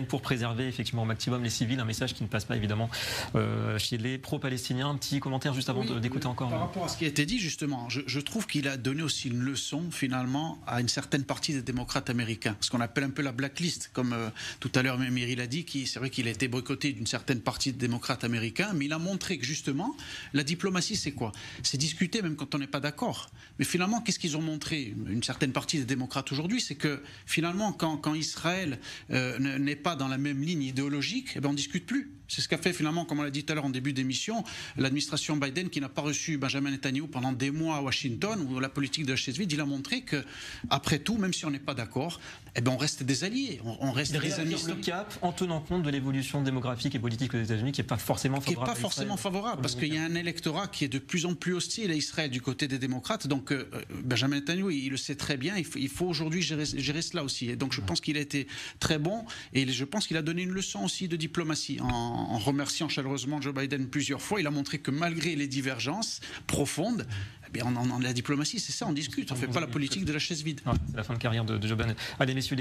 Pour préserver effectivement au maximum les civils, un message qui ne passe pas évidemment chez les pro-palestiniens. Un petit commentaire juste avant d'écouter encore. Par rapport à ce qui a été dit justement, je trouve qu'il a donné aussi une leçon finalement à une certaine partie des démocrates américains, ce qu'on appelle un peu la blacklist, comme tout à l'heure Mary l'a dit, c'est vrai qu'il a été boycotté d'une certaine partie des démocrates américains, mais il a montré que justement la diplomatie c'est quoi? C'est discuter même quand on n'est pas d'accord. Mais finalement qu'est-ce qu'ils ont montré, une certaine partie des démocrates aujourd'hui, c'est que finalement quand Israël n'est pas dans la même ligne idéologique, eh ben on ne discute plus. C'est ce qu'a fait finalement, comme on l'a dit tout à l'heure en début d'émission, l'administration Biden qui n'a pas reçu Benjamin Netanyahu pendant des mois à Washington, où la politique de la chaise vide, il a montré que, après tout, même si on n'est pas d'accord, eh ben on reste des alliés, on reste des amis. Le cap en tenant compte de l'évolution démographique et politique aux États-Unis qui n'est pas forcément favorable. Qui n'est pas forcément favorable, parce qu'il y a un électorat qui est de plus en plus hostile à Israël du côté des démocrates. Donc Benjamin Netanyahu, il le sait très bien, il faut aujourd'hui gérer cela aussi. Et donc je pense qu'il a été très bon, et je pense qu'il a donné une leçon aussi de diplomatie en remerciant chaleureusement Joe Biden plusieurs fois. Il a montré que malgré les divergences profondes, eh bien, la diplomatie, c'est ça, on discute, on ne fait pas la politique de la chaise vide. C'est la fin de carrière de Joe Biden. Allez, messieurs.